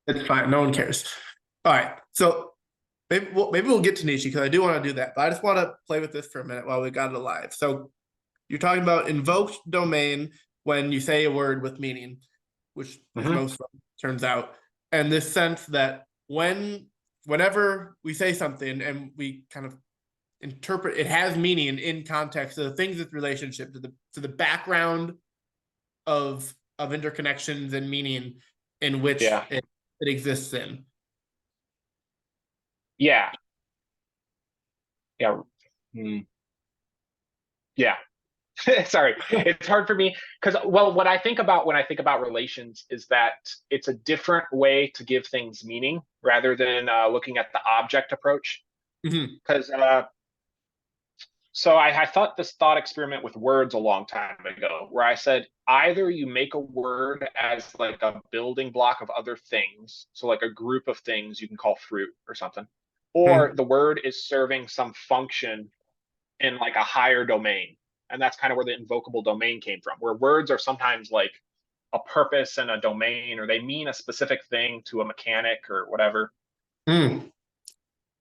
It's fine. No one cares. All right. So maybe we'll get to Nietzsche because I do want to do that. But I just want to play with this for a minute while we got it alive. So you're talking about invoked domain when you say a word with meaning, which is Hmm. most of them, turns out. And this sense that whenever we say something and we kind of interpret it has meaning in context of the things its relationship to the background of interconnections and meaning in which Yeah. it exists in. Yeah. Yeah. Mm, yeah. Sorry. It's hard for me because, well, what I think about when I think about relations is that it's a different way to give things meaning rather than looking at the object approach. Mhm. Because so I thought this thought experiment with words a long time ago, where I said either you make a word as like a building block of other things, so like a group of things you can call fruit or something, or Mhm. the word is serving some function in like a higher domain. And that's kind of where the invocable domain came from, where words are sometimes like a purpose and a domain, or they mean a specific thing to a mechanic or whatever. Mm.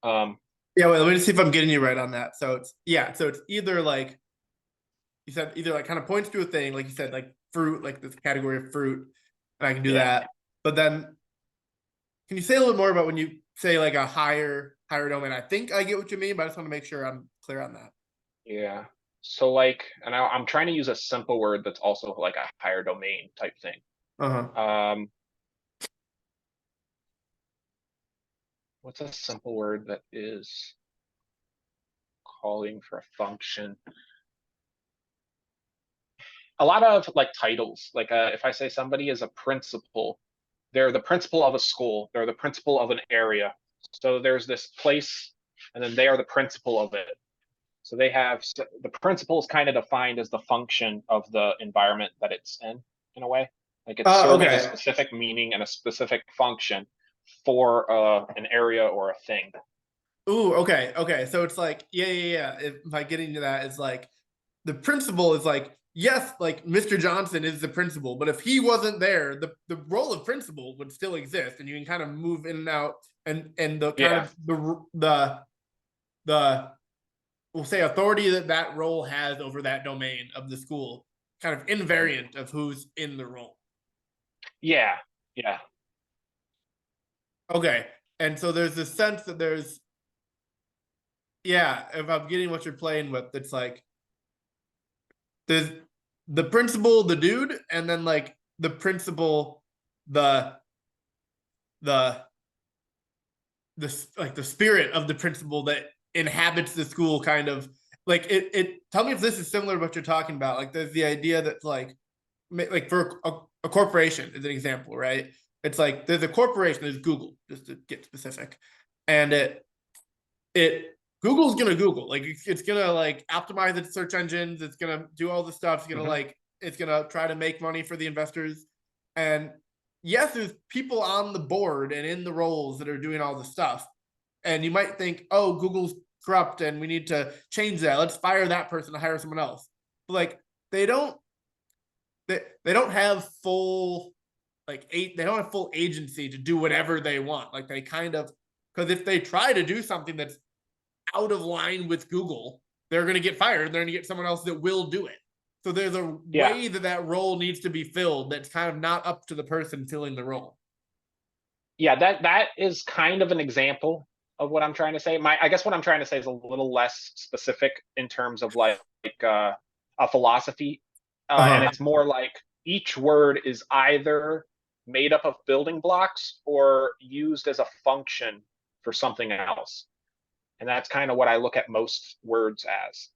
Um, Yeah, well, let me just see if I'm getting you right on that. So it's either like you said, either like kind of points to a thing, like you said, like fruit, like this category of fruit, and I can do yeah, that. But then can you say a little more about when you say like a higher domain? I think I get what you mean, but I just want to make sure I'm clear on that. yeah. So like, and I'm trying to use a simple word that's also like a higher domain type thing. Uh-huh. Um, what's a simple word that is calling for a function? A lot of like titles, like if I say somebody is a principal, they're the principal of a school, they're the principal of an area. So there's this place, and then they are the principal of it. So they have the principal is kind of defined as the function of the environment that it's in a way. Like it's serving a Okay. specific meaning and a specific function for an area or a thing. Ooh, okay. So it's like, yeah. By getting to that, it's like the principal is like, yes, like Mr. Johnson is the principal, but if he wasn't there, the role of principal would still exist, and you can kind of move in and out, and the kind Yeah, of the we'll say authority that that role has over that domain of the school, kind of invariant of who's in the role. yeah, yeah, Okay, and so there's this sense that there's yeah, if I'm getting what you're playing with, it's like there's the principal, the dude, and then like the principal, the the the spirit of the principal that inhabits the school, kind of like it. Tell me if this is similar to what you're talking about. Like there's the idea that like for a corporation is an example, right? It's like there's a corporation, there's Google, just to get specific, and it Google's gonna Google. Like it's gonna like optimize its search engines. It's gonna do all the stuff. hmm, It's gonna try to make money for the investors. And yes, there's people on the board and in the roles that are doing all the stuff. And you might think, oh, Google's corrupt and we need to change that. Let's fire that person to hire someone else. But like they don't they don't have full they don't have full agency to do whatever they want. Like they kind of because if they try to do something that's out of line with Google, they're going to get fired. They're going to get someone else that will do it. So there's a yeah, way that that role needs to be filled that's kind of not up to the person filling the role. yeah. That is kind of an example of what I'm trying to say. I guess what I'm trying to say is a little less specific in terms of like a philosophy, and Uh-huh. it's more like each word is either made up of building blocks or used as a function for something else. And that's kind of what I look at most words as.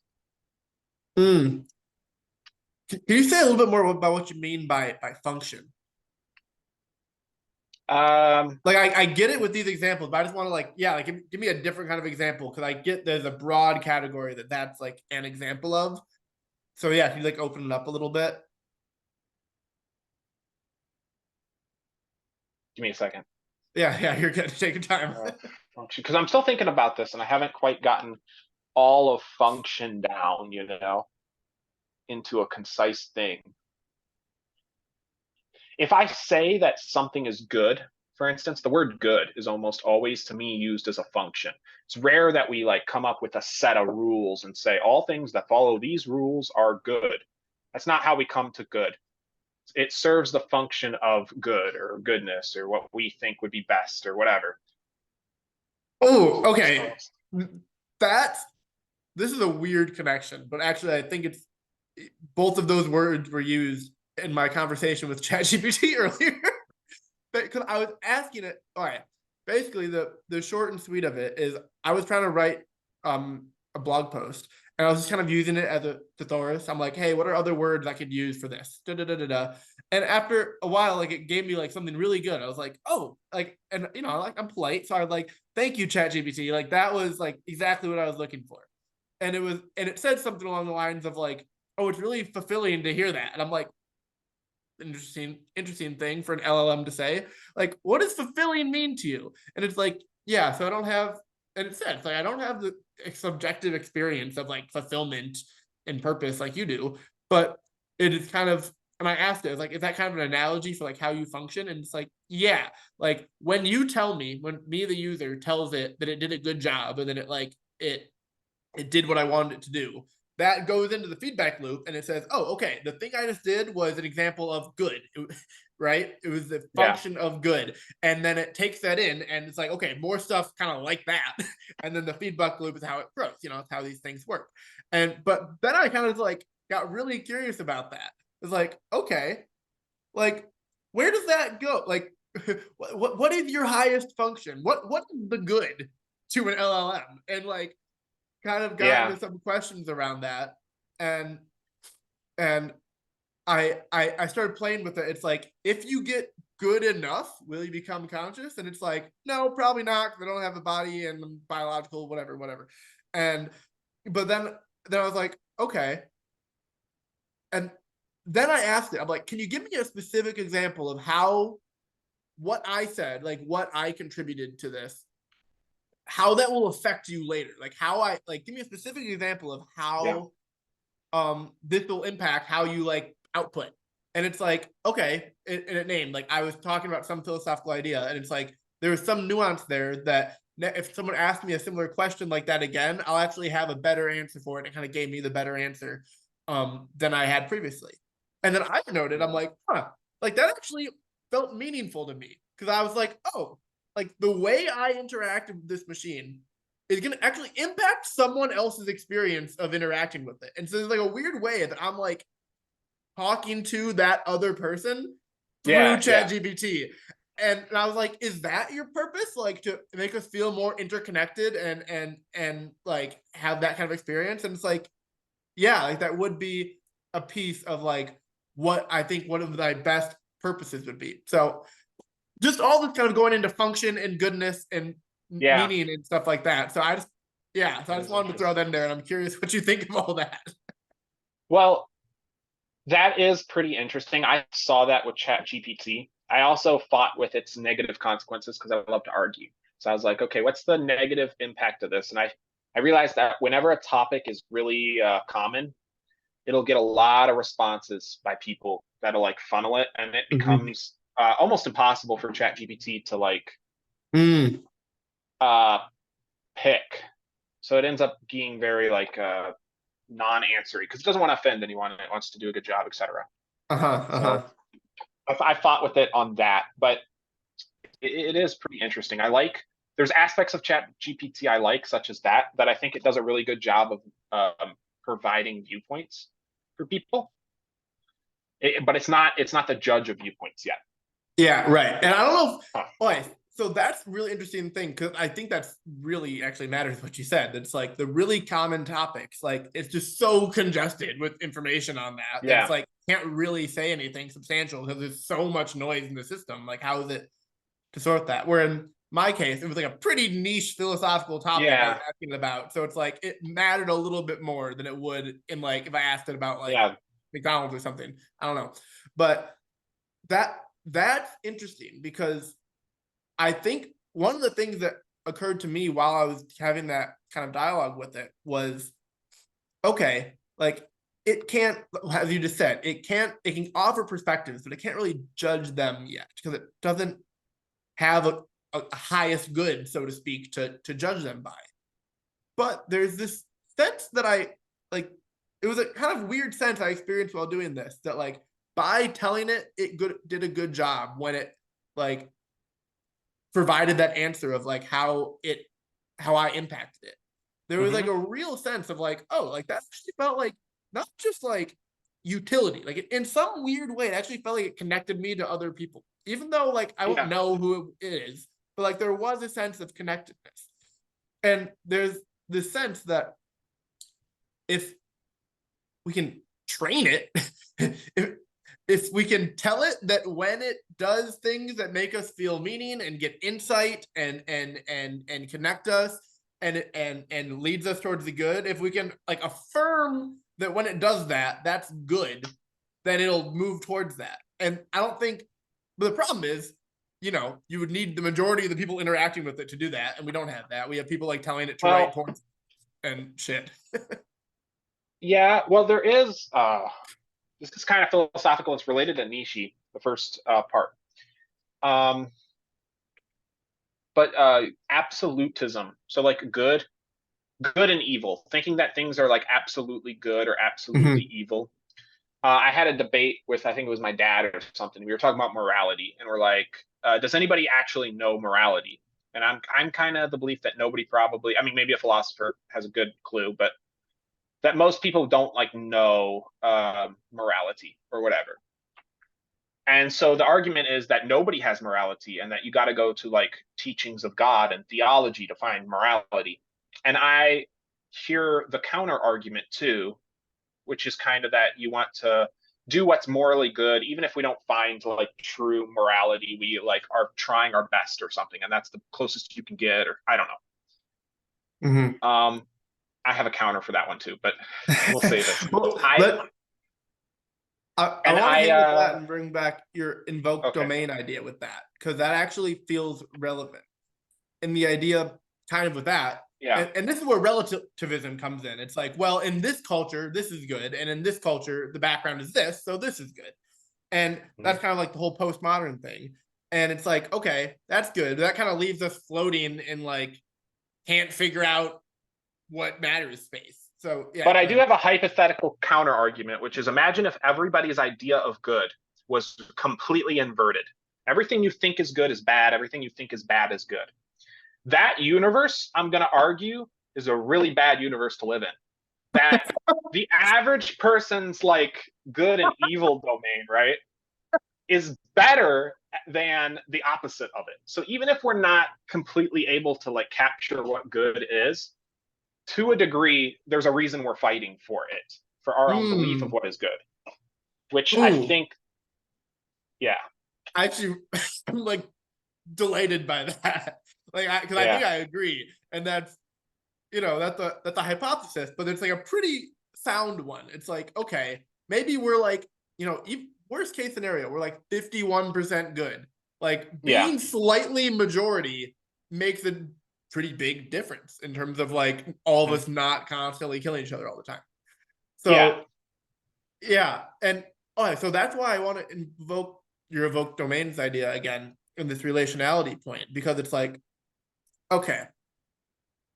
Mm. Can you say a little bit more about what you mean by function? Um, Like I get it with these examples, but I just want to like yeah, like give me a different kind of example because I get there's a broad category that's like an example of. So yeah, if you like open it up a little bit. Give me a second. Yeah, you're good. Take your time. Uh, Function, because I'm still thinking about this and I haven't quite gotten all of function down, into a concise thing. If I say that something is good, For instance, the word good is almost always to me used as a function. It's rare that we like come up with a set of rules and say all things that follow these rules are good. That's not how we come to good. It serves the function of good or goodness or what we think would be best or whatever. Oh, okay. That's this is a weird connection, but actually, I think it's both of those words were used in my conversation with ChatGPT earlier. Because I was asking it. All right, basically the short and sweet of it is I was trying to write a blog post, and I was just kind of using it as a thesaurus. I'm like, hey, what are other words I could use for this? Da, da, da, da, da. And after a while, like it gave me like something really good. I was like, oh, like, and you know, like I'm polite, so I was like, thank you, ChatGPT. Like that was like exactly what I was looking for. And it said something along the lines of like, oh, it's really fulfilling to hear that. And I'm like, interesting thing for an LLM to say. Like, what does fulfilling mean to you? And it's like, yeah, so I don't have, and it says like I don't have the subjective experience of like fulfillment and purpose like you do, but it is kind of. And I asked it, like, is that kind of an analogy for like how you function? And it's like, yeah, like when you tell me, when me the user tells it that it did a good job, and then it did what I wanted it to do. That goes into the feedback loop and it says, oh, okay, the thing I just did was an example of good, right? It was the Yeah. function of good. And then it takes that in and it's like, okay, more stuff kind of like that. And then the feedback loop is how it grows, you know, it's how these things work. But then I kind of like got really curious about that. It's like, okay, like, where does that go? Like, what is your highest function? What is the good to an LLM? And like, kind of got Yeah. into some questions around that, and and I started playing with it. It's like if you get good enough, will you become conscious? And it's like no, probably not because I don't have a body and biological whatever. And but then I was like okay, and then I asked it. I'm like, can you give me a specific example of how what I said, like what I contributed to this, how that will affect you later, like how I like give me a specific example of Yeah. how this will impact how you like output. And it's like okay, and it named like I was talking about some philosophical idea, and it's like there was some nuance there that if someone asked me a similar question like that again, I'll actually have a better answer for it. It kind of gave me the better answer than I had previously. And then I noted, I'm like, huh, like that actually felt meaningful to me because I was like, oh, like the way I interacted with this machine is going to actually impact someone else's experience of interacting with it. And so there's like a weird way that I'm like talking to that other person through Yeah. Yeah. ChatGPT. And I was like, is that your purpose? Like to make us feel more interconnected and like have that kind of experience? And it's like, yeah, like that would be a piece of like what I think one of my best purposes would be. So just all this kind of going into function and goodness and Yeah. meaning and stuff like that. So I just yeah, so I That just is wanted to throw that in interesting. there, and I'm curious what you think of all that. Well, that is pretty interesting. I saw that with ChatGPT. I also fought with its negative consequences because I love to argue. So I was like, okay, what's the negative impact of this? And I realized that whenever a topic is really common, it'll get a lot of responses by people that'll like funnel it, and it Mm-hmm. becomes almost impossible for ChatGPT to like Mm. uh, pick. So it ends up being very like non-answery because it doesn't want to offend anyone. It wants to do a good job, etc. Uh-huh. So Uh-huh. I fought with it on that, but it is pretty interesting. I like there's aspects of Chat GPT I like, such as that I think it does a really good job of providing viewpoints for people. But it's not the judge of viewpoints yet. Yeah, right. And I don't know if Huh. oh, so that's a really interesting thing because I think that's really actually matters what you said. It's like the really common topics, like it's just so congested with information on that that it's Yeah, like can't really say anything substantial because there's so much noise in the system. Like, how is it to sort that? Where in my case, it was like a pretty niche philosophical topic I was yeah, asking about. So it's like it mattered a little bit more than it would in like if I asked it about like yeah, McDonald's or something. I don't know. But that that's interesting because I think one of the things that occurred to me while I was having that kind of dialogue with it was okay, like it can't, as you just said, it can offer perspectives, but it can't really judge them yet because it doesn't have a highest good, so to speak, to judge them by. But there's this sense that I like. It was a kind of weird sense I experienced while doing this, that like by telling it, did a good job when it like provided that answer of like how I impacted it. There was like Hmm. a real sense of like, oh, like that actually felt like not just like utility, like in some weird way, it actually felt like it connected me to other people, even though like I won't Yeah. know who it is, but like there was a sense of connectedness. And there's this sense that if we can train it, if, if we can tell it that when it does things that make us feel meaning and get insight and connect us and leads us towards the good, if we can like affirm that when it does that, that's good, then it'll move towards that. And I don't think, but the problem is, you would need the majority of the people interacting with it to do that, and we don't have that. We have people like telling it to write Well, points and shit. yeah. Well, there is. This is kind of philosophical. It's related to Nishi, the first part. Um, but absolutism. So like good and evil. Thinking that things are like absolutely good or absolutely Mm-hmm. evil. I had a debate with, I think it was my dad or something. We were talking about morality, and we're like, does anybody actually know morality? And I'm kind of the belief that nobody probably. I mean, maybe a philosopher has a good clue, but that most people don't like know morality or whatever. And so the argument is that nobody has morality, and that you got to go to like teachings of God and theology to find morality. And I hear the counter argument too, which is kind of that you want to do what's morally good, even if we don't find like true morality, we like are trying our best or something, and that's the closest you can get, or I don't Mm-hmm. know. I have a counter for that one too, but we'll save it. Well, I I and want to I hang with that and bring back your invoked Okay. domain idea with that, because that actually feels relevant. And the idea kind of with that, Yeah. and this is where relativism comes in. It's like, well, in this culture, this is good. And in this culture, the background is this. So this is good. And Mhm. that's kind of like the whole postmodern thing. And it's like, okay, that's good. But that kind of leaves us floating in like, can't figure out what matters space. So yeah, But I go do ahead. have a hypothetical counter argument, which is imagine if everybody's idea of good was completely inverted. Everything you think is good is bad. Everything you think is bad is good. That universe, I'm going to argue, is a really bad universe to live in. That the average person's like good and evil domain, right, is better than the opposite of it. So even if we're not completely able to like capture what good is, to a degree, there's a reason we're fighting for it, for our own belief of Hmm. what is good, which I Ooh, think, yeah, I actually, I'm like delighted by that. Like, because I yeah, think I agree, and that's a hypothesis, but it's like a pretty sound one. It's like, okay, maybe we're like, worst case scenario, we're like 51% good. Like yeah, being slightly majority makes a pretty big difference in terms of like all of mhm, us not constantly killing each other all the time. yeah, So yeah, and okay, so that's why I want to invoke your evoke domains idea again in this relationality point, because it's like, okay,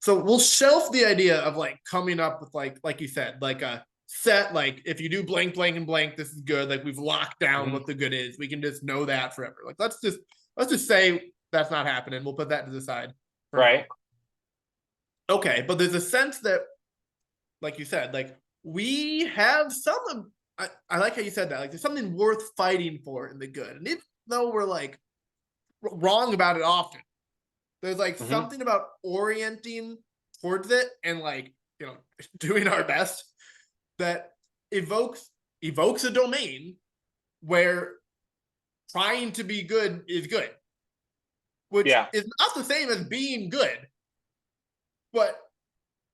so we'll shelf the idea of like coming up with like you said, like a set, like if you do blank blank and blank, this is good. Like we've locked down mhm, what the good is. We can just know that forever. Like let's just say that's not happening. We'll put that to the side for now. right, Okay, but there's a sense that, like you said, like we have some. I like how you said that. Like there's something worth fighting for in the good, and even though we're like wrong about it often, there's like mhm, something about orienting towards it and like doing our best that evokes evokes a domain where trying to be good is good, which yeah, is not the same as being good. But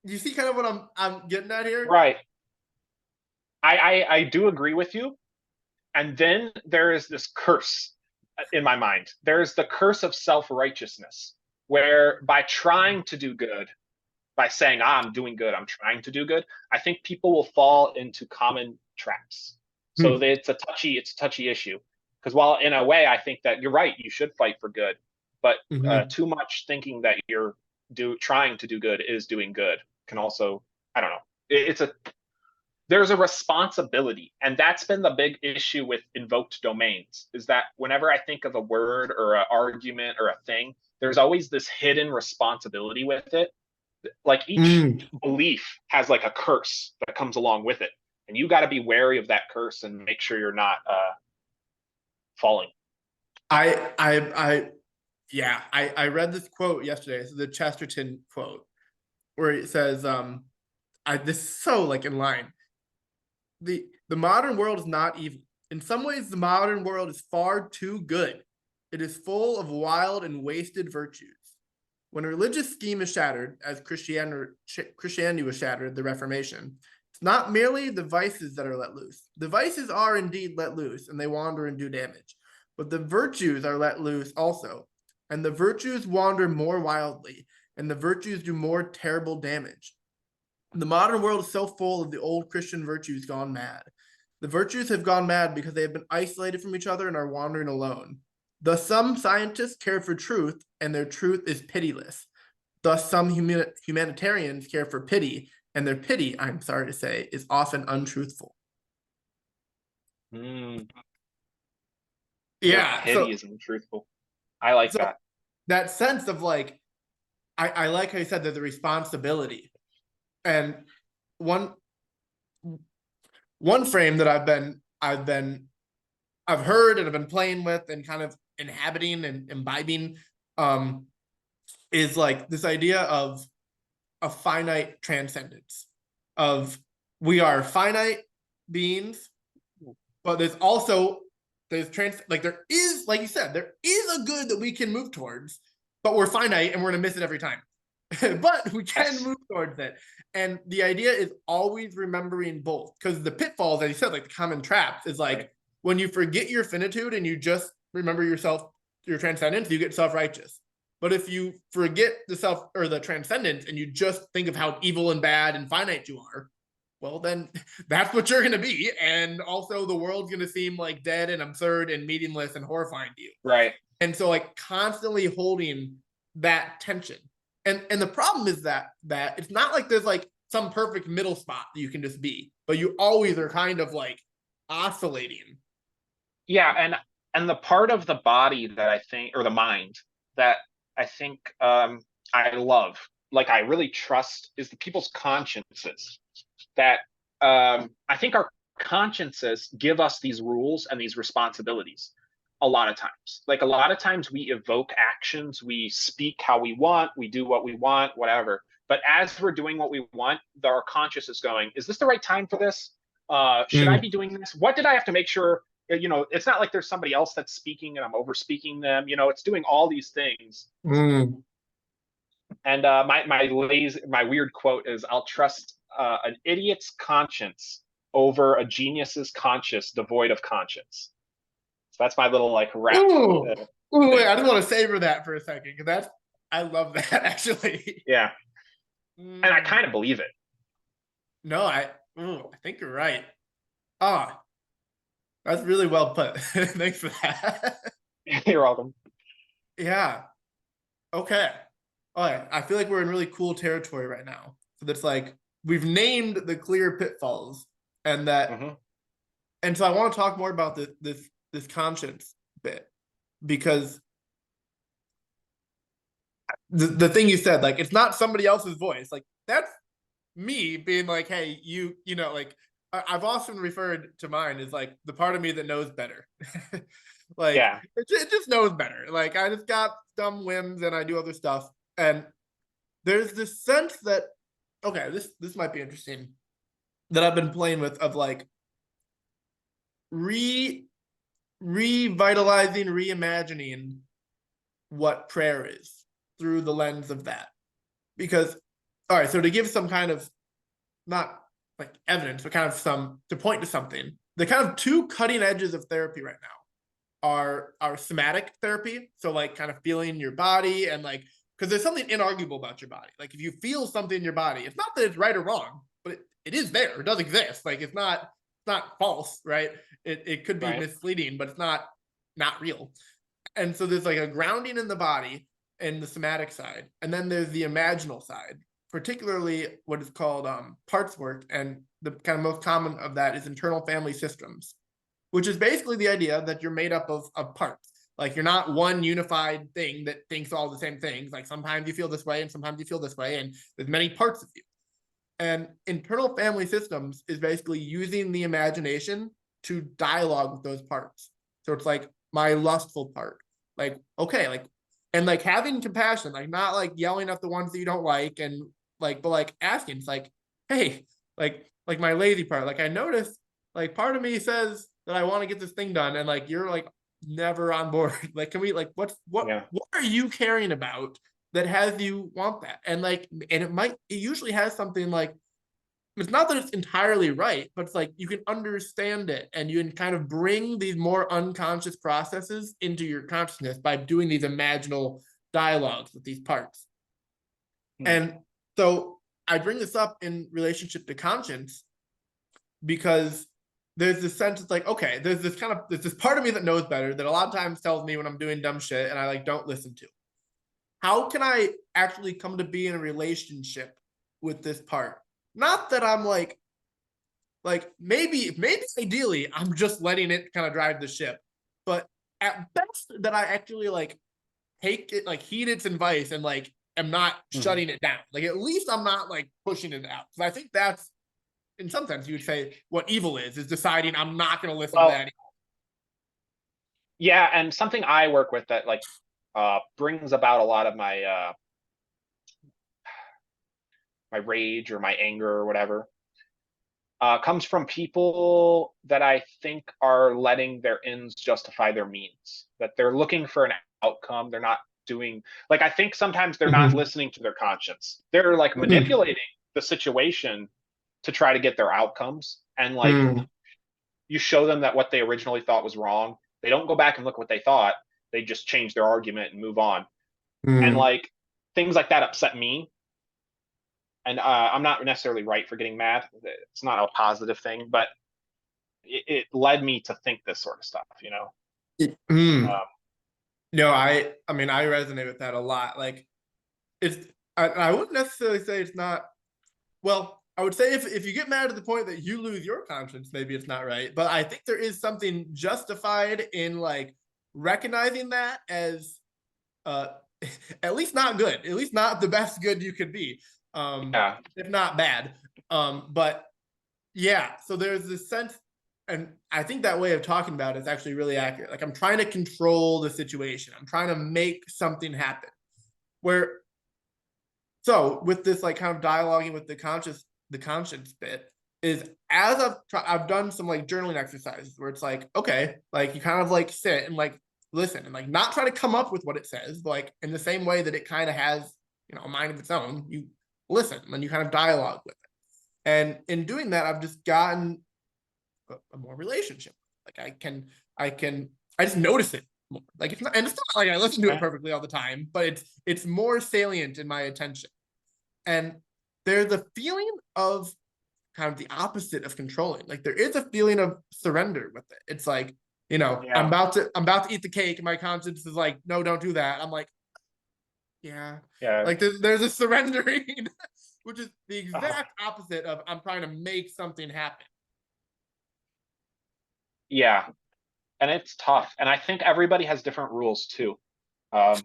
you see kind of what I'm getting at here? right. I do agree with you. And then there is this curse in my mind. There's the curse of self righteousness, where by trying to do good, by saying, I'm doing good, I'm trying to do good, I think people will fall into common traps. So Hmm. it's a touchy issue. Because while in a way I think that you're right, you should fight for good, but Mhm. too much thinking that you're trying to do good is doing good can also, I don't know. It's a there's a responsibility, and that's been the big issue with invoked domains, is that whenever I think of a word or an argument or a thing, there's always this hidden responsibility with it. Like each Mm. belief has like a curse that comes along with it, and you got to be wary of that curse and make sure you're not falling. I yeah, I read this quote yesterday. It's the Chesterton quote where it says, this is so like in line. The modern world is not evil. In some ways, the modern world is far too good. It is full of wild and wasted virtues. When a religious scheme is shattered, as Christianity was shattered at the Reformation, it's not merely the vices that are let loose. The vices are indeed let loose, and they wander and do damage. But the virtues are let loose also, and the virtues wander more wildly, and the virtues do more terrible damage. The modern world is so full of the old Christian virtues gone mad. The virtues have gone mad because they have been isolated from each other and are wandering alone. Thus, some scientists care for truth, and their truth is pitiless. Thus, some humanitarians care for pity, and their pity, I'm sorry to say, is often untruthful. Mm, their Yeah, pity is untruthful. I like so that. that sense of like, I like how you said there's a responsibility, and one one frame that I've heard and I've been playing with and kind of inhabiting and imbibing um is like this idea of a finite transcendence of we are finite beings, but there's like there is, like you said, there is a good that we can move towards, but we're finite and we're gonna miss it every time. But we can Yes. move towards it. And the idea is always remembering both, because the pitfalls, as you said, like the common traps, is Right. like when you forget your finitude and you just remember yourself, your transcendence, you get self-righteous. But if you forget the self or the transcendence and you just think of how evil and bad and finite you are, well, then that's what you're going to be. And also, the world's going to seem like dead and absurd and meaningless and horrifying to you. Right. And so, like, constantly holding that tension. And the problem is that it's not like there's like some perfect middle spot that you can just be, but you always are kind of like oscillating. Yeah, and the part of the body that I think, or the mind that I think I love, like I really trust, is the people's consciences. That I think our consciences give us these rules and these responsibilities a lot of times. Like a lot of times we evoke actions, we speak how we want, we do what we want, whatever. But as we're doing what we want, our conscious is going, is this the right time for this? Should I Mm, be doing this? What did I have to make sure? It's not like there's somebody else that's speaking and I'm over speaking them. It's doing all these things. mm. And my weird quote is, "I'll trust an idiot's conscience over a genius's conscience devoid of conscience." So that's my little like rap Ooh, ooh, wait, thing. I just want to savor that for a second because I love that actually. Yeah, and I Mm, kind of believe it. no, I think you're right. Ah, that's really well put. Thanks for that. You're welcome. Yeah. Okay. All right. I feel like we're in really cool territory right now. So that's like we've named the clear pitfalls, and Hmm. so I want to talk more about this conscience bit because the thing you said, like it's not somebody else's voice. Like that's me being like, hey, like I've often referred to mine as like the part of me that knows better. Like Yeah. it just knows better. Like I just got dumb whims and I do other stuff. And there's this sense that okay, this might be interesting that I've been playing with of like re revitalizing, reimagining what prayer is through the lens of that. Because all right, so to give some kind of not like evidence, but kind of some to point to something, the kind of two cutting edges of therapy right now are somatic therapy. So like kind of feeling your body and like because there's something inarguable about your body. Like if you feel something in your body, it's not that it's right or wrong, but it is there. It does exist. Like it's not false, right? It could be Right. misleading, but it's not real. And so there's like a grounding in the body and the somatic side, and then there's the imaginal side, particularly what is called parts work, and the kind of most common of that is internal family systems, which is basically the idea that you're made up of parts. Like you're not one unified thing that thinks all the same things. Like sometimes you feel this way and sometimes you feel this way, and there's many parts of you. And internal family systems is basically using the imagination to dialogue with those parts. So it's like my lustful part, like, okay, like, and like having compassion, like not like yelling at the ones that you don't like, and like, but like asking, it's like, hey, like my lazy part, like I noticed, like part of me says that I want to get this thing done, and like you're like never on board. Like, can we like what Yeah. what are you caring about that has you want that? And like, and it usually has something like, it's not that it's entirely right, but it's like you can understand it and you can kind of bring these more unconscious processes into your consciousness by doing these imaginal dialogues with these parts. Hmm. And so I bring this up in relationship to conscience because there's this sense, it's like, okay, there's this part of me that knows better that a lot of times tells me when I'm doing dumb shit and I like don't listen to. How can I actually come to be in a relationship with this part? Not that I'm like maybe ideally I'm just letting it kind of drive the ship, but at best that I actually like take it, like heed its advice, and like am not Mhm. shutting it down. Like at least I'm not like pushing it out. Because I think that's, in some sense, you would say what evil is deciding I'm not going to listen to Well, that. yeah, and something I work with that like brings about a lot of my rage or my anger or whatever comes from people that I think are letting their ends justify their means. That they're looking for an outcome. They're not doing, like, I think sometimes they're not Mm-hmm. listening to their conscience. They're like manipulating the situation to try to get their outcomes. And like Mm-hmm. you show them that what they originally thought was wrong. They don't go back and look what they thought. They just change their argument and move on. And Mm-hmm. like things like that upset me. And I'm not necessarily right for getting mad. It's not a positive thing, but it led me to think this sort of stuff, you know? Mm. Um, No, I mean I resonate with that a lot. Like it's I wouldn't necessarily say it's not. Well, I would say if you get mad to the point that you lose your conscience, maybe it's not right. But I think there is something justified in like recognizing that as uh at least not good, at least not the best good you could be, yeah. if not bad. But yeah, so there's this sense, and I think that way of talking about it is actually really accurate. Like I'm trying to control the situation. I'm trying to make something happen. Where so with this like kind of dialoguing with the conscience bit is, as I've done some like journaling exercises where it's like, okay, like you kind of like sit and like listen and like not try to come up with what it says, but like in the same way that it kind of has, you know, a mind of its own, you listen and you kind of dialogue with it. And in doing that, I've just gotten a more relationship. Like I just notice it more. Like it's not, and it's not like I listen to it Okay. perfectly all the time, but it's more salient in my attention. And there's a feeling of kind of the opposite of controlling. Like there is a feeling of surrender with it. It's like, you know, Yeah. I'm about to eat the cake, and my conscience is like, no, don't do that. I'm like, yeah. Yeah. Like there's a surrendering, which is the Uh, exact opposite of I'm trying to make something happen. yeah. And it's tough. And I think everybody has different rules too. Um,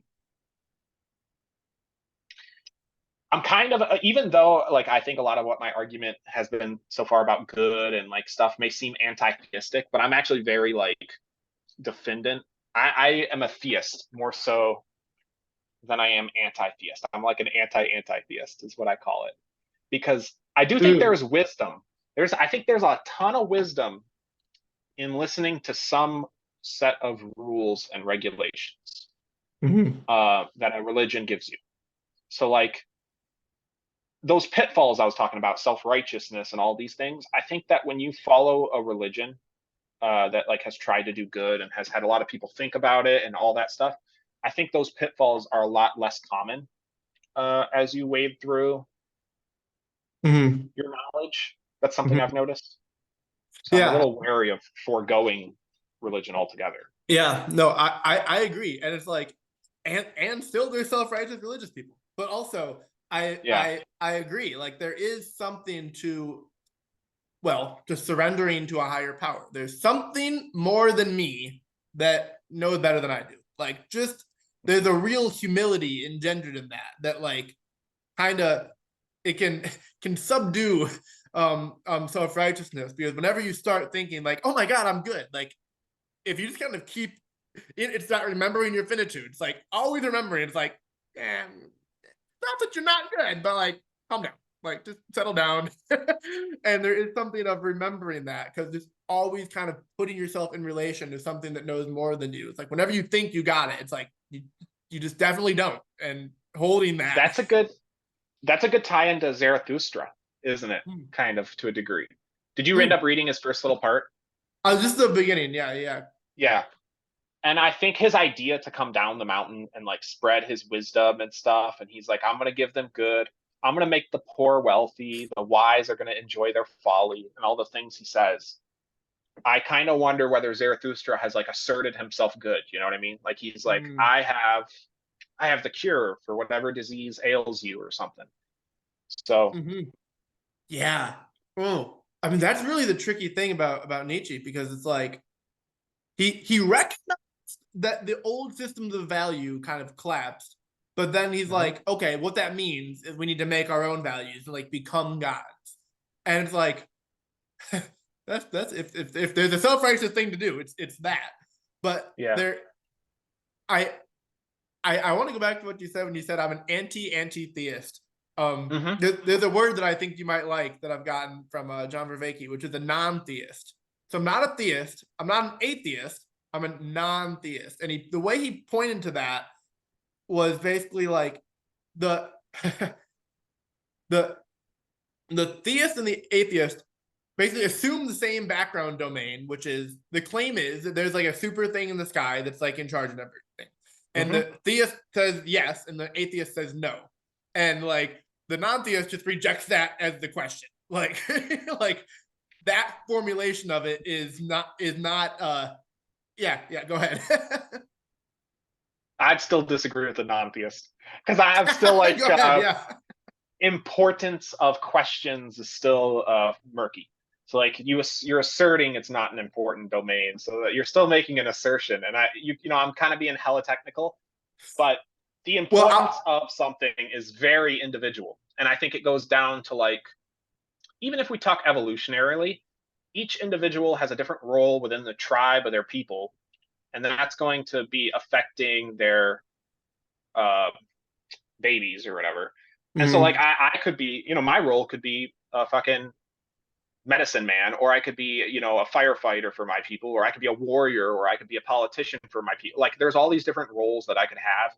I'm kind of, even though like I think a lot of what my argument has been so far about good and like stuff may seem anti-theistic, but I'm actually very like defendant. I am a theist more so than I am anti-theist. I'm like an anti-anti-theist is what I call it. Because I do think Mm. there's wisdom. I think there's a ton of wisdom in listening to some set of rules and regulations Mm-hmm. that a religion gives you. So like those pitfalls I was talking about, self-righteousness and all these things, I think that when you follow a religion that like has tried to do good and has had a lot of people think about it and all that stuff, I think those pitfalls are a lot less common as you wade through Mm-hmm. your knowledge. That's something Mm-hmm. I've noticed. So I'm a Yeah. little wary of foregoing religion altogether. Yeah, no, I agree. And it's like, and still there's self-righteous religious people. But also Yeah. I agree. Like there is something to, well, just surrendering to a higher power. There's something more than me that knows better than I do. Like just there's a real humility engendered in that like kind of it can subdue self-righteousness, because whenever you start thinking like, oh my god, I'm good, like if you just kind of keep it's not remembering your finitude. It's like always remembering. It's like, yeah, not that you're not good, but like, calm down. Like, just settle down. And there is something of remembering that, because just always kind of putting yourself in relation to something that knows more than you. It's like whenever you think you got it, it's like you just definitely don't. And holding that. That's a good that's a good tie into Zarathustra, isn't it? Hmm. Kind of to a degree. Did you end Hmm. up reading his first little part? Just the beginning. Yeah, yeah. Yeah. And I think his idea to come down the mountain and like spread his wisdom and stuff, and he's like, I'm gonna give them good. I'm gonna make the poor wealthy. The wise are gonna enjoy their folly, and all the things he says. I kind of wonder whether Zarathustra has like asserted himself good. You know what I mean? Like he's like, Hmm. I have the cure for whatever disease ails you or something. So Mm-hmm. Yeah. Oh, I mean, that's really the tricky thing about Nietzsche, because it's like he recognized that the old systems of value kind of collapsed, but then he's mhm. like, okay, what that means is we need to make our own values and like become gods. And it's like that's if there's a self-righteous thing to do, it's that. But Yeah. there I I want to go back to what you said when you said I'm an anti-theist. hmm There's a word that I think you might like that I've gotten from John Vervaeke, which is a non-theist. So I'm not a theist. I'm not an atheist. I'm a non-theist. And the way he pointed to that was basically like the the the theist and the atheist basically assume the same background domain, which is the claim is that there's like a super thing in the sky that's like in charge of everything. And hmm the theist says yes, and the atheist says no. And like the non-theist just rejects that as the question. Like like that formulation of it is not yeah, yeah, go ahead. I'd still disagree with the non-theist because I have still Go like ahead, yeah. importance of questions is still murky. So like you're asserting it's not an important domain, so that you're still making an assertion. And I'm kind of being hella technical, but the Well, importance of something is very individual. And I think it goes down to like, even if we talk evolutionarily, each individual has a different role within the tribe of their people, and that's going to be affecting their uh, babies or whatever. And so like mm, I could be, my role could be a fucking medicine man, or I could be, a firefighter for my people, or I could be a warrior, or I could be a politician for my people. Like there's all these different roles that I could have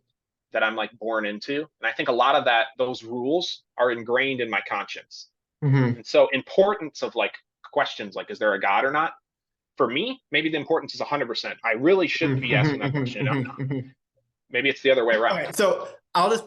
that I'm like born into. And I think a lot of those rules are ingrained in my conscience. mm-hmm. And so importance of like questions like, is there a God or not? For me, maybe the importance is 100%. I really should be asking that question. Maybe it's the other way All around. right, so I'll just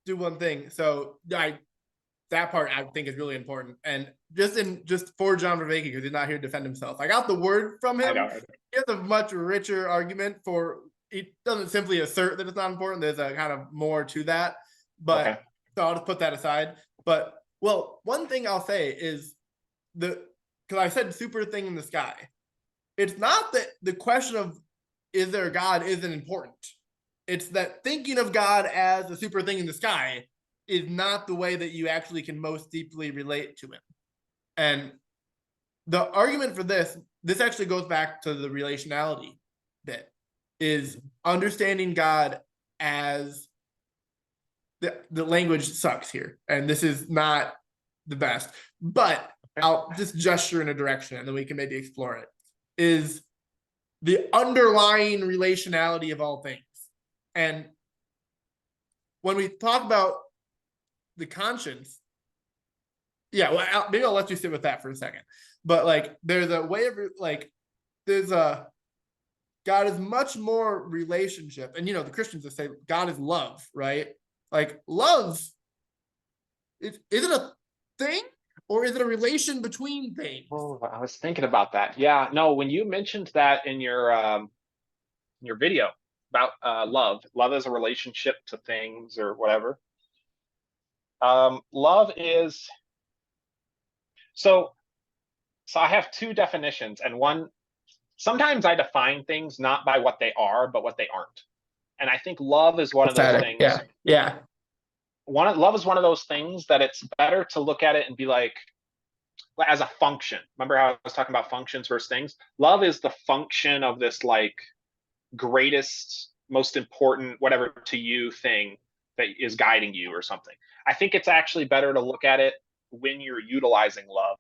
do one thing. So that part I think is really important, and just for John Vervaeke, because he's not here to defend himself. I got the word from I him. know. He has a much richer argument for. He doesn't simply assert that it's not important. There's a kind of more to that, Okay. but so I'll just put that aside. But well, one thing I'll say is because I said super thing in the sky. It's not that the question of is there a God isn't important. It's that thinking of God as a super thing in the sky is not the way that you actually can most deeply relate to him. And the argument for this actually goes back to the relationality bit, is understanding God as the language sucks here. And this is not the best, but Okay. I'll just gesture in a direction and then we can maybe explore it. Is the underlying relationality of all things. And when we talk about the conscience, yeah, well, maybe I'll let you sit with that for a second. But like, there's a way of like, there's a God is much more relationship, and the Christians that say God is love, right? Like, love is it a thing or is it a relation between things? Oh, I was thinking about that. Yeah, no, when you mentioned that in your in your video about love. Love is a relationship to things or whatever. Love is so. So I have two definitions, and one. Sometimes I define things not by what they are, but what they aren't. And I think love is one of those Pathetic. things. Yeah. Love is one of those things that it's better to look at it and be like, as a function. Remember how I was talking about functions versus things? Love is the function of this like greatest, most important, whatever to you thing that is guiding you or something. I think it's actually better to look at it when you're utilizing love.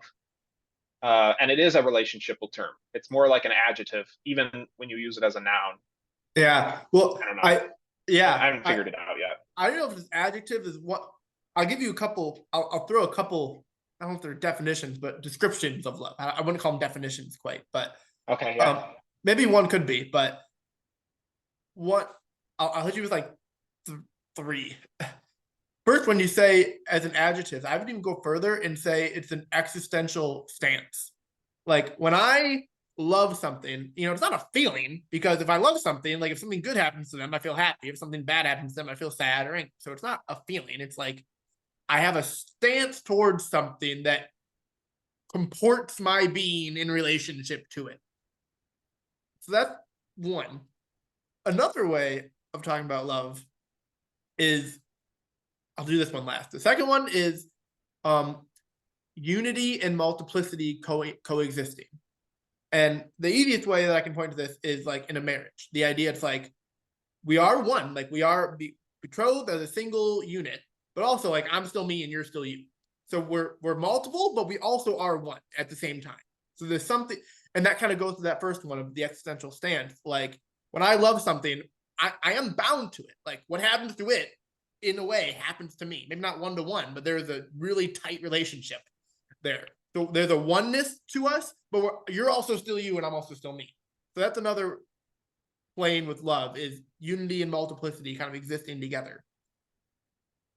And it is a relationshipal term. It's more like an adjective, even when you use it as a noun. Yeah. Well, I don't know. I haven't figured it out yet. I don't know if this adjective is what. I'll give you a couple. I'll throw a couple. I don't know if they're definitions, but descriptions of love. I wouldn't call them definitions quite, but okay, yeah. Maybe one could be. But what I'll hit you with like three. First, when you say as an adjective, I would even go further and say it's an existential stance. Like when I love something, it's not a feeling, because if I love something, like if something good happens to them, I feel happy. If something bad happens to them, I feel sad or angry. So it's not a feeling. It's like I have a stance towards something that comports my being in relationship to it. So that's one. Another way of talking about love is, I'll do this one last. The second one is unity and multiplicity coexisting. And the easiest way that I can point to this is like in a marriage. The idea it's like we are one, like we are betrothed as a single unit, but also like I'm still me and you're still you. So we're multiple, but we also are one at the same time. So there's something, and that kind of goes to that first one of the existential stance. Like when I love something, I am bound to it. Like what happens to it, in a way, happens to me. Maybe not one-to-one, but there's a really tight relationship there. So there's a oneness to us, but you're also still you and I'm also still me. So that's another plane with love, is unity and multiplicity kind of existing together.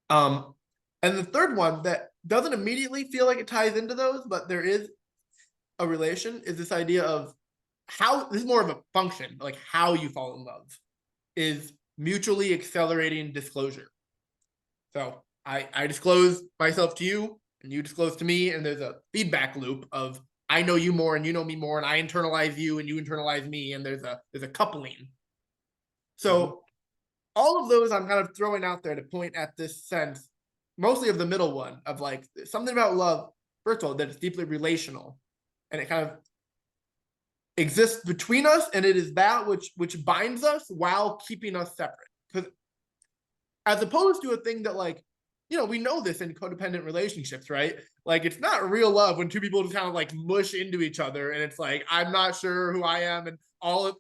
And the third one that doesn't immediately feel like it ties into those, but there is a relation, is this idea of how, this is more of a function, like how you fall in love, is mutually accelerating disclosure. So I disclose myself to you and you disclose to me, and there's a feedback loop of I know you more and you know me more, and I internalize you and you internalize me, and there's a coupling. So all of those I'm kind of throwing out there to point at this sense, mostly of the middle one, of like something about love, first of all, that it's deeply relational, and it kind of exists between us, and it is that which binds us while keeping us separate. Because as opposed to a thing that like, we know this in codependent relationships, right? Like it's not real love when two people just kind of like mush into each other, and it's like I'm not sure who I am, and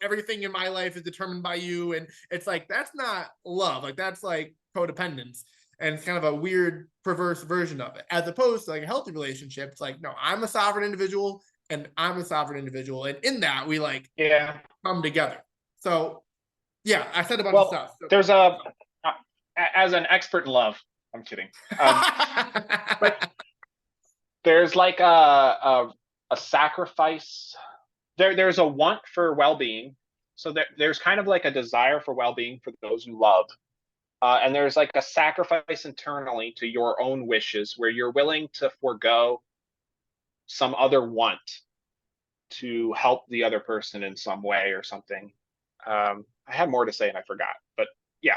everything in my life is determined by you, and it's like that's not love. Like that's like codependence, and it's kind of a weird, perverse version of it. As opposed to like a healthy relationship, it's like no, I'm a sovereign individual, and I'm a sovereign individual, and in that we like come together. So yeah, I said a bunch of stuff. So, there's as an expert in love, I'm kidding. But there's like a sacrifice. There's a want for well-being. So there's kind of like a desire for well-being for those you love. And there's like a sacrifice internally to your own wishes where you're willing to forego some other want to help the other person in some way or something. I had more to say and I forgot, but yeah.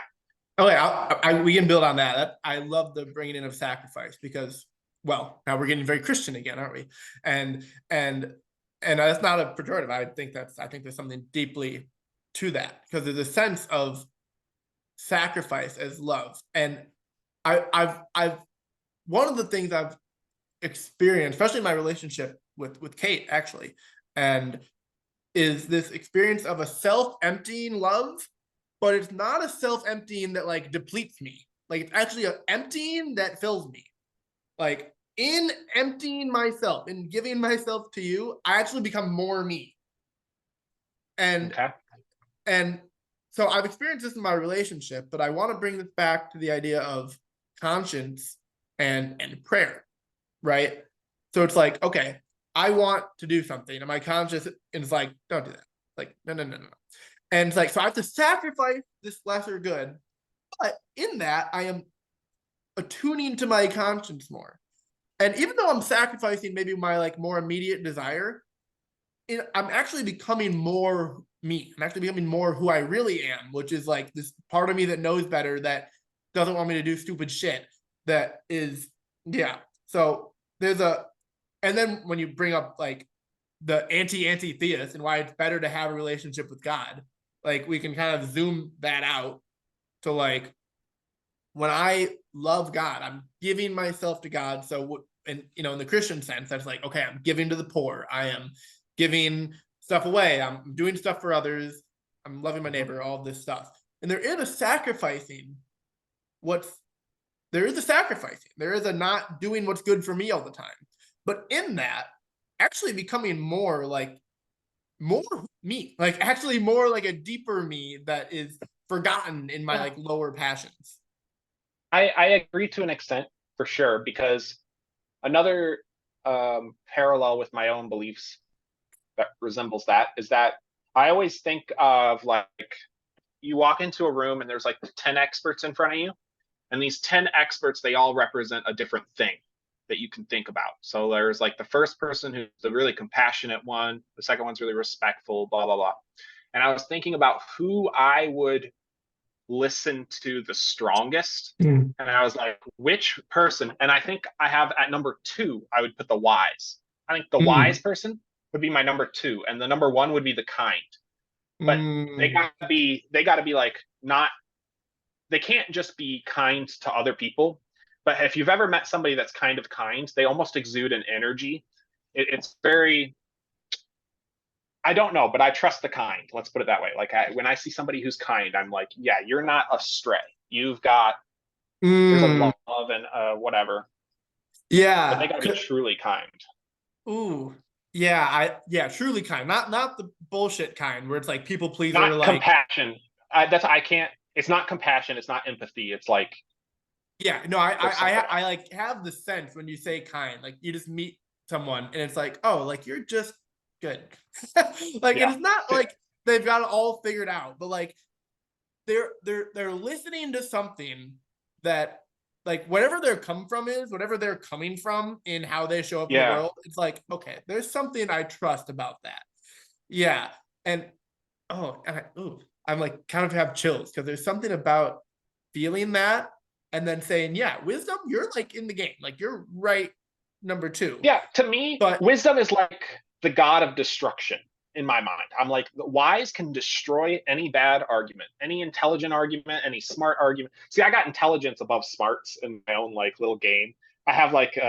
Okay, we can build on that. I love the bringing in of sacrifice, because, well, now we're getting very Christian again, aren't we? And that's not a pejorative. I think there's something deeply to that, because there's a sense of sacrifice as love. And I've one of the things I've experienced, especially in my relationship with Kate, actually, and is this experience of a self-emptying love. But it's not a self-emptying that like depletes me. Like it's actually an emptying that fills me. Like in emptying myself, in giving myself to you, I actually become more me. And so I've experienced this in my relationship, but I want to bring this back to the idea of conscience and prayer, right? So it's like, okay, I want to do something, and my conscience is like, don't do that. Like, no. And it's like, so I have to sacrifice this lesser good, but in that I am attuning to my conscience more. And even though I'm sacrificing maybe my like more immediate desire, I'm actually becoming more me. I'm actually becoming more who I really am, which is like this part of me that knows better, that doesn't want me to do stupid shit. That is, yeah. So there's a, and then when you bring up like the anti-theist and why it's better to have a relationship with God, like we can kind of zoom that out to like, when I love God, I'm giving myself to God. So, and you know, in the Christian sense, that's like, okay, I'm giving to the poor. I am giving stuff away. I'm doing stuff for others. I'm loving my neighbor, all this stuff. And there is a sacrificing what's, there is a sacrificing. There is a not doing what's good for me all the time. But in that, actually becoming more like, more me, like actually more like a deeper me that is forgotten in my like lower passions. I agree to an extent for sure, because another parallel with my own beliefs that resembles that is that I always think of like, you walk into a room and there's like 10 experts in front of you, and these 10 experts, they all represent a different thing that you can think about. So there's like the first person who's the really compassionate one, the second one's really respectful, blah blah blah. And I was thinking about who I would listen to the strongest. Mm. And I was like, which person? And I think I have at number 2, I would put the wise. I think the wise person would be my number 2, and the number 1 would be the kind. But they gotta be like, not, they can't just be kind to other people. But if you've ever met somebody that's kind of kind, they almost exude an energy. It's very, I don't know, but I trust the kind. Let's put it that way. Like when I see somebody who's kind, I'm like, yeah, you're not astray. You've got, there's a love and whatever. Yeah. But they got to be truly kind. Ooh. Yeah, truly kind. Not the bullshit kind where it's like people pleaser, Not like, compassion. I can't. It's not compassion. It's not empathy. It's like, yeah, no, I like have the sense when you say kind, like you just meet someone and it's like, oh, like you're just good. Like yeah, it's not like they've got it all figured out, but like they're listening to something that, like whatever their come from is, whatever they're coming from in how they show up in the yeah, world, it's like, okay, there's something I trust about that. Yeah. And I'm like kind of have chills because there's something about feeling that and then saying, yeah, wisdom, you're like in the game. Like you're right number 2. yeah. To me, But wisdom is like the god of destruction in my mind. I'm like, the wise can destroy any bad argument, any intelligent argument, any smart argument. See, I got intelligence above smarts in my own like little game. I have like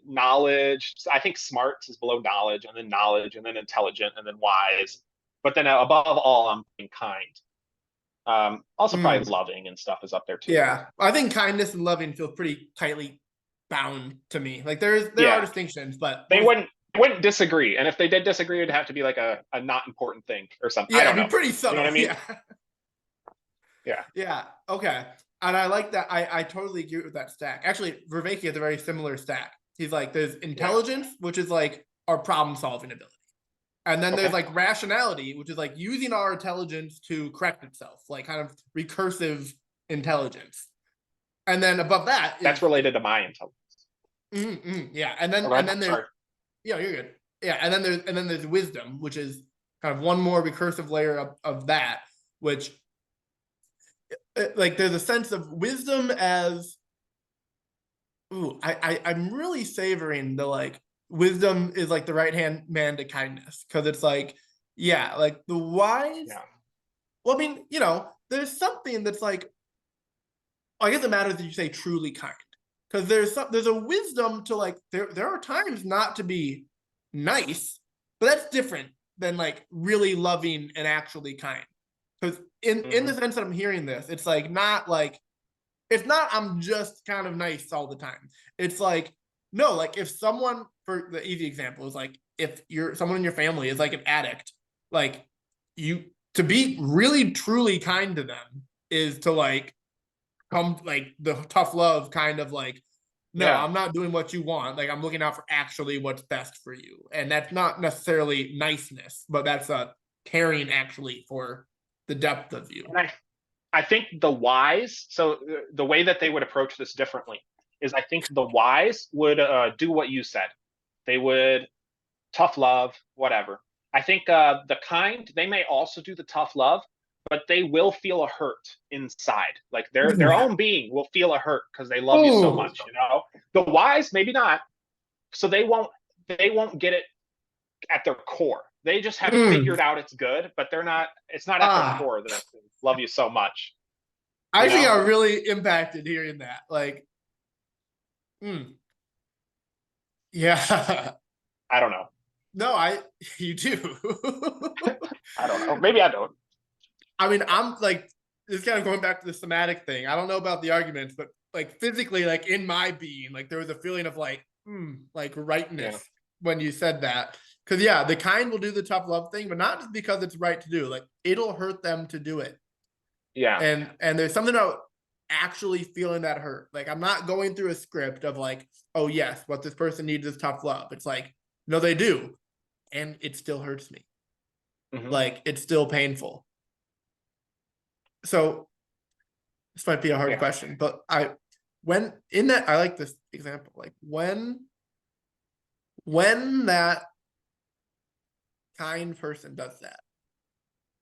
knowledge. I think smarts is below knowledge, and then intelligent, and then wise. But then above all, I'm being kind. Also, probably loving and stuff is up there too. yeah, I think kindness and loving feel pretty tightly bound to me. Like there are Yeah, distinctions, but they wouldn't disagree, and if they did disagree, it'd have to be like a not important thing or something. I yeah, don't it'd be know. pretty You know subtle. what I mean? Yeah. Yeah. Yeah. Okay. And I like that. I totally agree with that stack. Actually, Vervaeke has a very similar stack. He's like, there's Yeah. intelligence, which is like our problem solving ability. And then there's Okay. like rationality, which is like using our intelligence to correct itself, like kind of recursive intelligence. And then above that That's is related to my intelligence. yeah. Go And ahead. then there's, Sorry. yeah, you're good. Yeah. And then there's wisdom, which is kind of one more recursive layer of that, which like there's a sense of wisdom as, ooh, I'm really savoring the like wisdom is like the right hand man to kindness, because it's like, yeah, like the wise. Yeah. Well, I mean, you know, there's something that's like, I guess it matters that you say truly kind, because there's a wisdom to like there are times not to be nice, but that's different than like really loving and actually kind. Because in the sense that I'm hearing this, it's like not like, it's not I'm just kind of nice all the time. It's like, no, like if someone, for the easy example is like if you're someone in your family is like an addict, like you, to be really truly kind to them is to like come like the tough love kind of like, no, Yeah. I'm not doing what you want. Like I'm looking out for actually what's best for you. And that's not necessarily niceness, but that's a caring actually for the depth of you. And I think the wise, so the way that they would approach this differently is I think the wise would do what you said. They would tough love, whatever. I think the kind, they may also do the tough love, but they will feel a hurt inside. Like their own being will feel a hurt because they love you so Oh, much, you know? The wise, maybe not. So they won't get it at their core. They just have figured out it's good, but it's not at their core that they love you so much. I You actually know? got really impacted hearing that. Like, yeah. I don't know. No, you do. I don't know. Maybe I don't. I mean, I'm like, this kind of going back to the somatic thing. I don't know about the arguments, but like physically, like in my being, like there was a feeling of like rightness Yeah. when you said that. Cause yeah, the kind will do the tough love thing, but not just because it's right to do. Like it'll hurt them to do it. Yeah. And there's something about actually feeling that hurt. Like I'm not going through a script of like, oh yes, what this person needs is tough love. It's like, no, they do. And it still hurts me. Hmm. Like it's still painful. So this might be a hard Yeah. question, but I like this example. Like when that kind person does that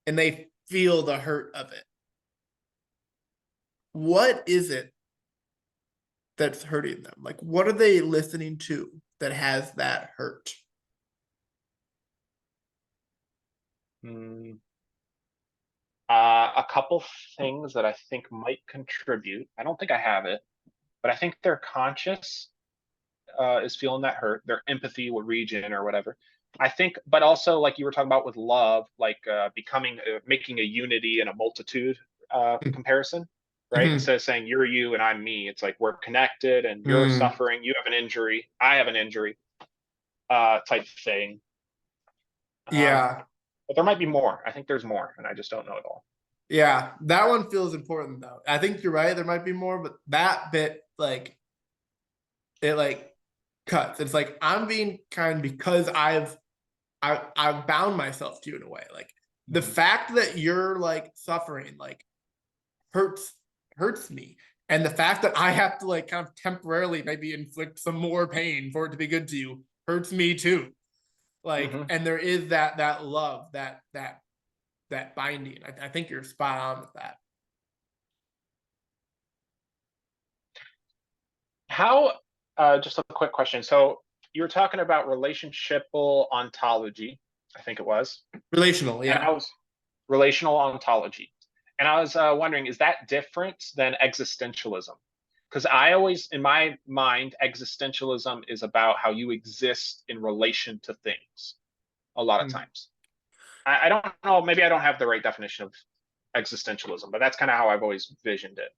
and they feel the hurt of it, what is it that's hurting them? Like what are they listening to that has that hurt? Mm. A couple things that I think might contribute. I don't think I have it, but I think their conscious is feeling that hurt. Their empathy will region or whatever. I think, but also like you were talking about with love, like making a unity and a multitude comparison, right? Mhm. Instead of saying you're you and I'm me, it's like we're connected and you're Mm, suffering, you have an injury, I have an injury, type thing. Um, yeah. but there might be more. I think there's more, and I just don't know it all. Yeah. That one feels important though. I think you're right. There might be more, but that bit, like, it like cuts. It's like I'm being kind because I've bound myself to you in a way. Like the Mhm. fact that you're like suffering like hurts hurts me. And the fact that I have to like kind of temporarily maybe inflict some more pain for it to be good to you hurts me too. Like, Mhm. and there is that love, that binding. I think you're spot on with that. How, just a quick question. So you were talking about relationshipal ontology, I think it was, Relational, and yeah. I was relational ontology. And I was wondering, is that different than existentialism? Because I always, in my mind, existentialism is about how you exist in relation to things a lot of Hmm. times. I don't know, maybe I don't have the right definition of existentialism, but that's kind of how I've always visioned it.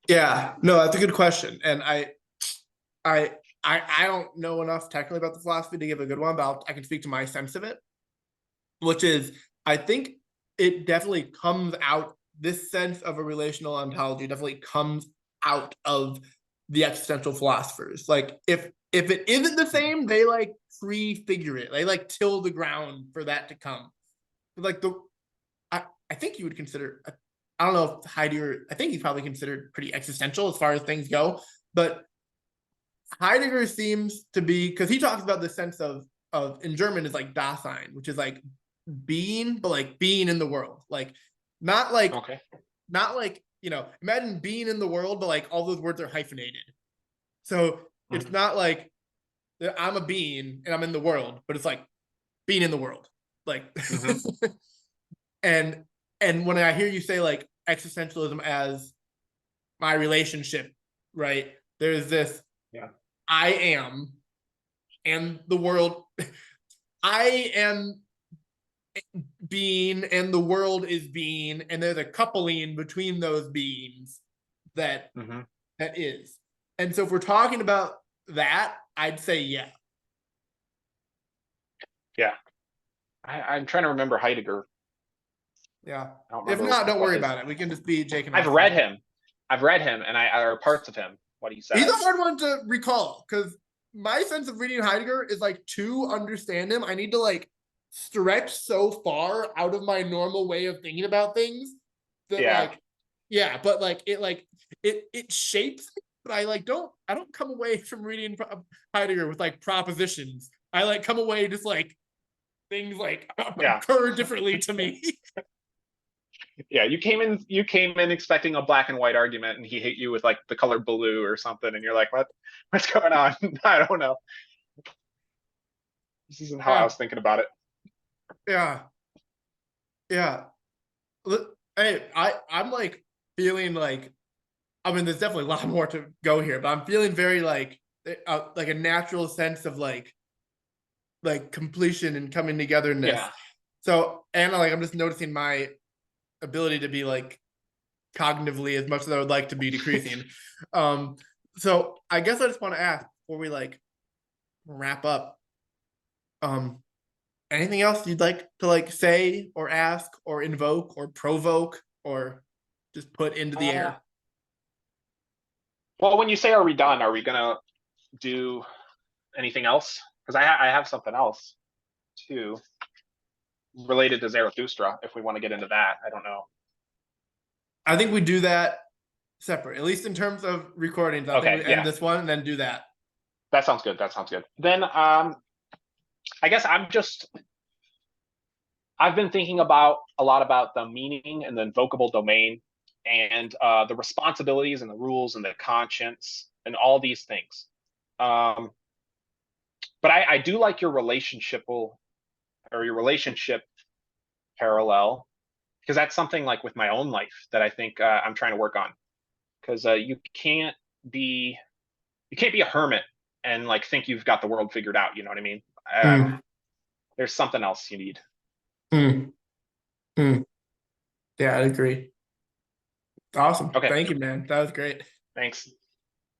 Yeah, no, that's a good question. And I I don't know enough technically about the philosophy to give a good one, but I can speak to my sense of it, which is I think it definitely comes out. This sense of a relational ontology definitely comes out of the existential philosophers. Like if it isn't the Mhm. same, they like prefigure it. They like till the ground for that to come. Like I think you would consider. I don't know if Heidegger. I think he's probably considered pretty existential as far as things go, but Heidegger seems to be because he talks about the sense of in German is like Dasein, which is like being, but like being in the world, like not like Okay. not like imagine being in the world, but like all those words are hyphenated, so it's Hmm. not like I'm a being and I'm in the world, but it's like being in the world, like Hmm. and and when I hear you say like existentialism as my relationship, right? There's this Yeah. I am and the world. I am being and the world is being, and there's a coupling between those beings that Hmm. that is. And so if we're talking about that, I'd say yeah. Yeah. I'm trying to remember Heidegger. Yeah. I don't If remember not, don't what worry his. about it. We can just be Jake and I've Austin. read him. I've read him, and or parts of him. What he He's a says. hard one to recall because my sense of reading Heidegger is like to understand him, I need to like stretch so far out of my normal way of thinking about things that Yeah. like, yeah, but it shapes it, but I don't come away from reading Heidegger with like propositions. I like come away just like things like Yeah. occur differently to me. Yeah. You came in expecting a black and white argument, and he hit you with like the color blue or something, and you're like, what's going on? I don't know. This isn't how I Yeah, was thinking about it. yeah, yeah. Hey, I'm like feeling like, I mean, there's definitely a lot more to go here, but I'm feeling very like a natural sense of like completion and coming togetherness. Yeah. So, and like I'm just noticing my ability to be like cognitively as much as I would like to be decreasing. um, so I guess I just want to ask before we like wrap up. Um, Anything else you'd like to like say or ask or invoke or provoke or just put into the Uh, air? well, when you say, are we done? Are we gonna do anything else? Because I have something else too related to Zarathustra. If we want to get into that, I don't know. I think we do that separate, at least in terms of recordings. I think Okay. we end Yeah. this one and then do that. That sounds good. That sounds good. Then I guess I've been thinking about a lot about the meaning and the invocable domain and the responsibilities and the rules and the conscience and all these things. Um, but I do like your your relationship parallel, because that's something like with my own life that I think I'm trying to work on. Because be you can't be a hermit and like think you've got the world figured out. You know what I mean? Mm, There's something else you need. mm, mm. Yeah, I agree. Awesome. Okay, Thank you, man. That was great. thanks.